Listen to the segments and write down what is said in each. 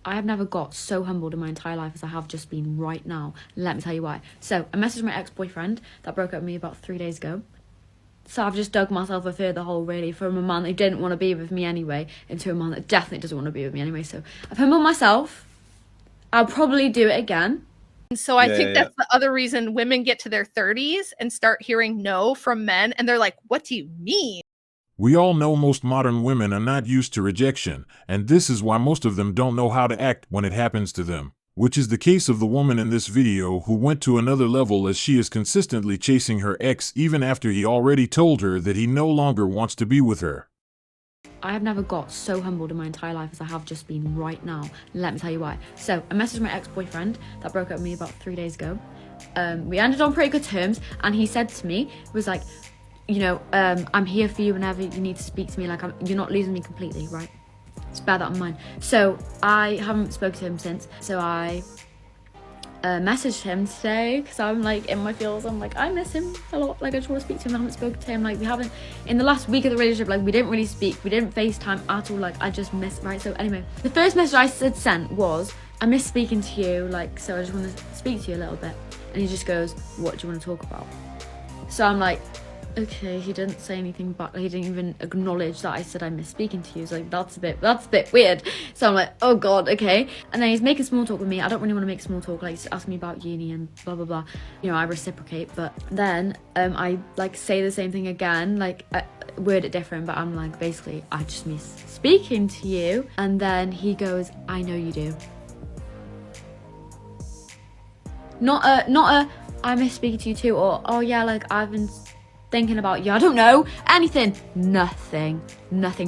I have never got so humbled in my entire life as I have just been right now. Let me tell you why. So, I messaged my ex-boyfriend that broke up with me about 3 days ago. So I've just dug myself a further hole, really, from a man that didn't want to be with me anyway into a man that definitely doesn't want to be with me anyway. So I've humbled myself. I'll probably do it again. So I think that's the other reason women get to their 30s and start hearing no from men, and they're like, what do you mean? We all know most modern women are not used to rejection, and this is why most of them don't know how to act when it happens to them, which is the case of the woman in this video who went to another level as she is consistently chasing her ex even after he already told her that he no longer wants to be with her. I have never got so humbled in my entire life as I have just been right now. Let me tell you why. So I messaged my ex-boyfriend that broke up with me about 3 days ago. We ended on pretty good terms, and he said to me, was like, you know, I'm here for you whenever you need to speak to me. Like, you're not losing me completely, right? Just bear that in mind. So I haven't spoken to him since. So I messaged him today because I'm like in my feels. I'm like, I miss him a lot. Like, I just want to speak to him. I haven't spoken to him. Like, we haven't, in the last week of the relationship, like, we didn't really speak. We didn't FaceTime at all. Like, I just miss, right? So anyway, the first message I sent was, I miss speaking to you. Like, so I just want to speak to you a little bit. And he just goes, what do you want to talk about? So I'm like, okay, he didn't say anything, but he didn't even acknowledge that I said I miss speaking to you. He's like, that's a bit weird. So I'm like, oh god, okay. And then he's making small talk with me. I don't really want to make small talk, like, he's asking me about uni and blah blah blah. You know, I reciprocate, but then I like say the same thing again, like word it different, but I'm like, basically, I just miss speaking to you. And then he goes, I know you do. Not a I miss speaking to you too, or oh yeah, like I've been thinking about you. I don't know anything. Nothing.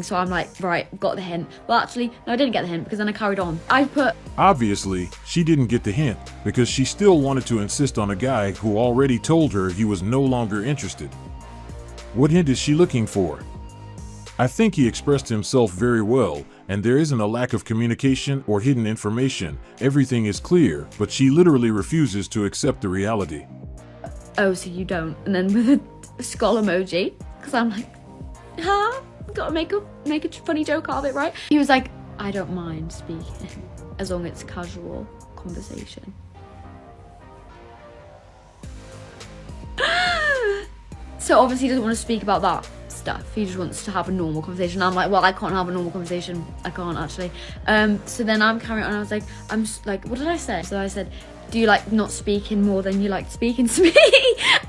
So I'm like, right, got the hint. Well, actually, no, I didn't get the hint because then I carried on. I put, Obviously, she didn't get the hint because she still wanted to insist on a guy who already told her he was no longer interested. What hint is she looking for? I think he expressed himself very well, and there isn't a lack of communication or hidden information. Everything is clear, but she literally refuses to accept the reality. oh, so you don't. And then with a skull emoji, because I'm like, huh? Gotta make a funny joke out of it, right? He was like, I don't mind speaking as long as it's casual conversation. So obviously he doesn't want to speak about that stuff. He just wants to have a normal conversation. I'm like, well, I can't have a normal conversation. I can't actually. So then I'm carrying on. I was like, what did I say? So I said, do you like not speaking more than you like speaking to me?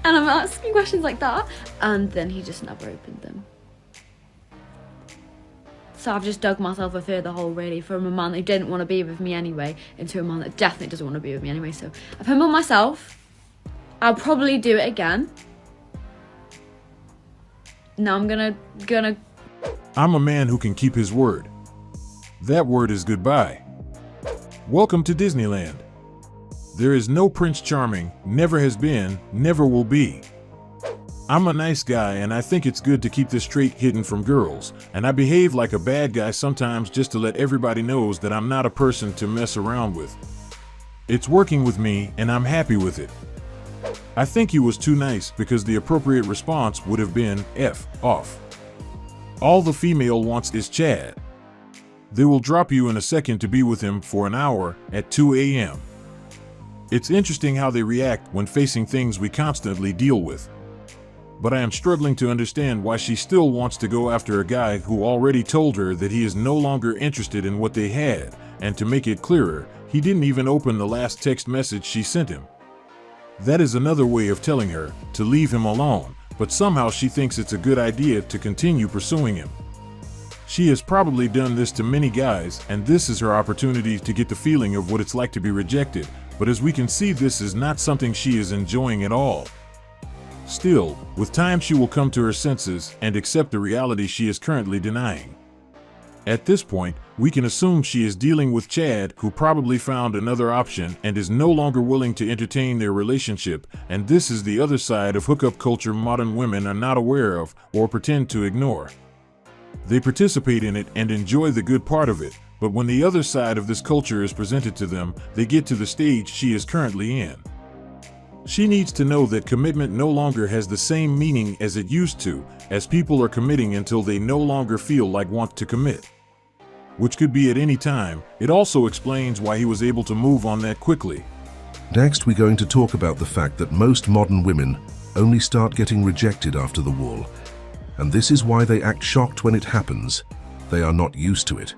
And I'm asking questions like that. And then he just never opened them. So I've just dug myself a further hole, really, from a man that didn't want to be with me anyway into a man that definitely doesn't want to be with me anyway. So I've humbled myself. I'll probably do it again. Now I'm gonna I'm a man who can keep his word. That word is goodbye. Welcome to Disneyland. There is no Prince Charming, never has been, never will be. I'm a nice guy, and I think it's good to keep this trait hidden from girls, and I behave like a bad guy sometimes just to let everybody knows that I'm not a person to mess around with. It's working with me, and I'm happy with it. I think he was too nice because the appropriate response would have been F off. All the female wants is Chad. They will drop you in a second to be with him for an hour at 2 a.m. It's interesting how they react when facing things we constantly deal with. But I am struggling to understand why she still wants to go after a guy who already told her that he is no longer interested in what they had, and to make it clearer, he didn't even open the last text message she sent him. That is another way of telling her to leave him alone, but somehow she thinks it's a good idea to continue pursuing him. She has probably done this to many guys, and this is her opportunity to get the feeling of what it's like to be rejected, but as we can see, this is not something she is enjoying at all. Still, with time she will come to her senses and accept the reality she is currently denying. At this point, we can assume she is dealing with Chad, who probably found another option and is no longer willing to entertain their relationship, and this is the other side of hookup culture modern women are not aware of or pretend to ignore. They participate in it and enjoy the good part of it, but when the other side of this culture is presented to them, they get to the stage she is currently in. She needs to know that commitment no longer has the same meaning as it used to, as people are committing until they no longer feel like want to commit. which could be at any time. It also explains why he was able to move on that quickly. Next, we're going to talk about the fact that most modern women only start getting rejected after the wall. And this is why they act shocked when it happens. They are not used to it.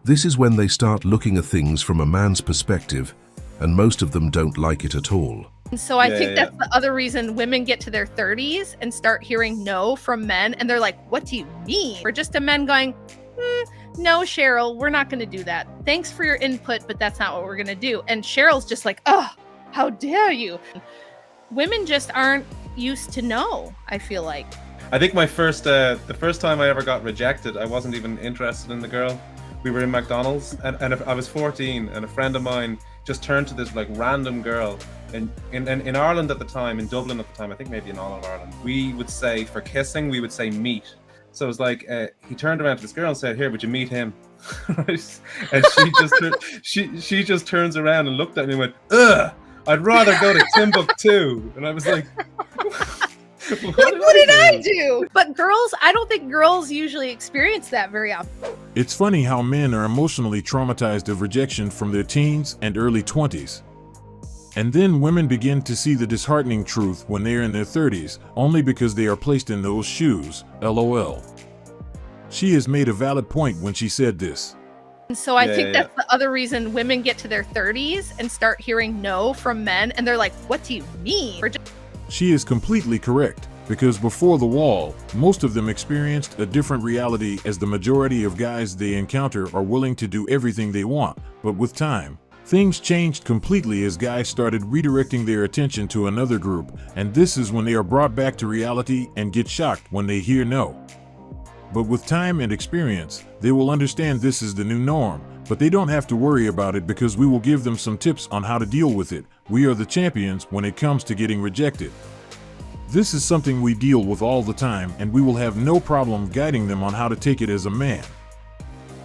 This is when they start looking at things from a man's perspective, and most of them don't like it at all. And so I think that's the other reason women get to their 30s and start hearing no from men. And they're like, what do you mean? Or just a men going, no, Cheryl, we're not going to do that. Thanks for your input, but that's not what we're going to do. And Cheryl's just like, oh, how dare you? Women just aren't used to no, I feel like. I think the first time I ever got rejected, I wasn't even interested in the girl. We were in McDonald's and I was 14 and a friend of mine just turned to this like random girl in Ireland at the time, in Dublin at the time, I think maybe in all of Ireland, we would say for kissing, we would say meet. So it was like, he turned around to this girl and said, here, would you meet him? Right? And she just turns around and looked at me and went, ugh, I'd rather go to Timbuktu. And I was like, what did I do? But girls, I don't think girls usually experience that very often. It's funny how men are emotionally traumatized of rejection from their teens and early 20s. And then women begin to see the disheartening truth when they're in their 30s, only because they are placed in those shoes. LOL. She has made a valid point when she said this. And so I think that's the other reason women get to their 30s and start hearing no from men. And they're like, what do you mean? She is completely correct, because before the wall, most of them experienced a different reality, as the majority of guys they encounter are willing to do everything they want. But with time, things changed completely as guys started redirecting their attention to another group, and this is when they are brought back to reality and get shocked when they hear no. But with time and experience, they will understand this is the new norm, but they don't have to worry about it because we will give them some tips on how to deal with it. We are the champions when it comes to getting rejected. This is something we deal with all the time, and we will have no problem guiding them on how to take it as a man.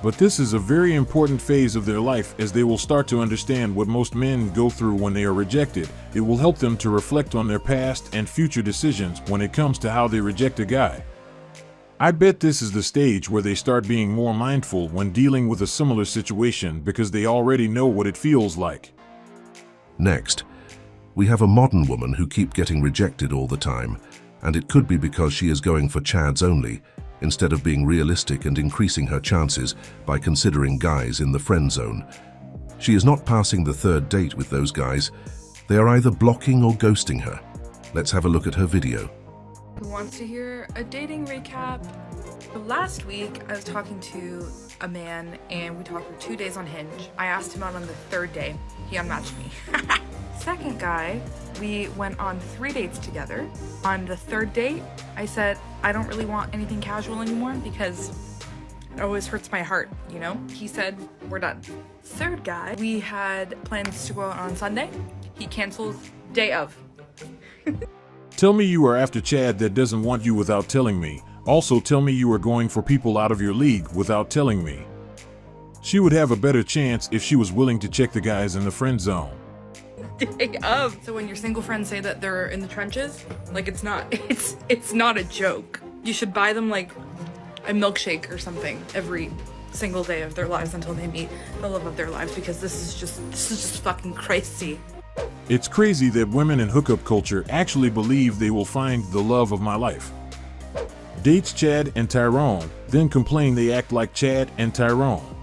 But this is a very important phase of their life, as they will start to understand what most men go through when they are rejected. It will help them to reflect on their past and future decisions when it comes to how they reject a guy. I bet this is the stage where they start being more mindful when dealing with a similar situation, because they already know what it feels like. Next, we have a modern woman who keeps getting rejected all the time, and it could be because she is going for chads only, instead of being realistic and increasing her chances by considering guys in the friend zone. She is not passing the third date with those guys. They are either blocking or ghosting her. Let's have a look at her video. Who wants to hear a dating recap? Last week, I was talking to a man and we talked for 2 days on Hinge. I asked him out on the third day. He unmatched me. Second guy, we went on 3 dates together. On the third date, I said, I don't really want anything casual anymore because it always hurts my heart, you know? He said, we're done. Third guy, we had plans to go out on Sunday. He canceled day of. Tell me you are after Chad that doesn't want you without telling me. Also tell me you are going for people out of your league without telling me. She would have a better chance if she was willing to check the guys in the friend zone. Day of. So when your single friends say that they're in the trenches, like it's not a joke. You should buy them like a milkshake or something every single day of their lives until they meet the love of their lives, because this is just fucking crazy. It's crazy that women in hookup culture actually believe they will find the love of my life. Dates Chad and Tyrone, then complain they act like Chad and Tyrone.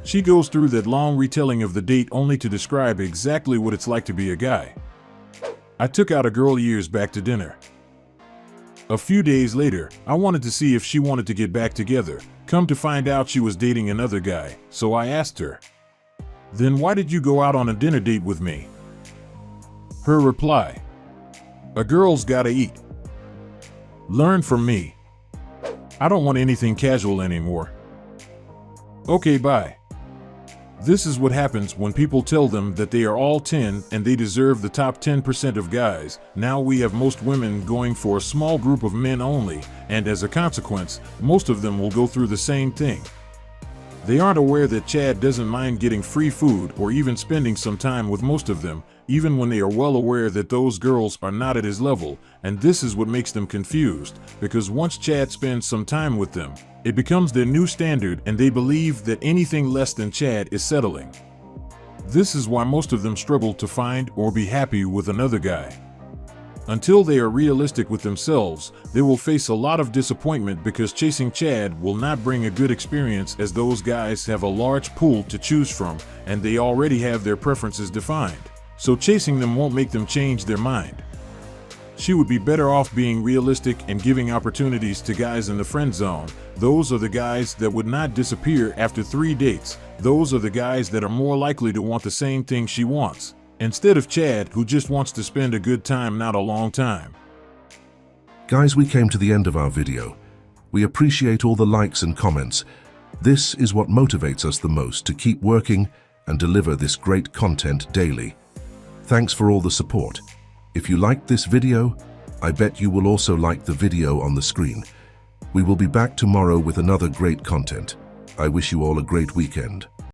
She goes through that long retelling of the date only to describe exactly what it's like to be a guy. I took out a girl years back to dinner. A few days later, I wanted to see if she wanted to get back together. Come to find out she was dating another guy, so I asked her, "Then why did you go out on a dinner date with me?" Her reply, "A girl's gotta eat. Learn from me. I don't want anything casual anymore. Okay, bye." This is what happens when people tell them that they are all 10 and they deserve the top 10% of guys. Now we have most women going for a small group of men only, and as a consequence, most of them will go through the same thing. They aren't aware that Chad doesn't mind getting free food or even spending some time with most of them, even when they are well aware that those girls are not at his level, and this is what makes them confused, because once Chad spends some time with them, it becomes their new standard and they believe that anything less than Chad is settling. This is why most of them struggle to find or be happy with another guy. Until they are realistic with themselves, they will face a lot of disappointment because chasing Chad will not bring a good experience, as those guys have a large pool to choose from and they already have their preferences defined. So chasing them won't make them change their mind. She would be better off being realistic and giving opportunities to guys in the friend zone. Those are the guys that would not disappear after 3 dates. Those are the guys that are more likely to want the same thing she wants, instead of Chad, who just wants to spend a good time, not a long time. Guys, we came to the end of our video. We appreciate all the likes and comments. This is what motivates us the most to keep working and deliver this great content daily. Thanks for all the support. If you liked this video, I bet you will also like the video on the screen. We will be back tomorrow with another great content. I wish you all a great weekend.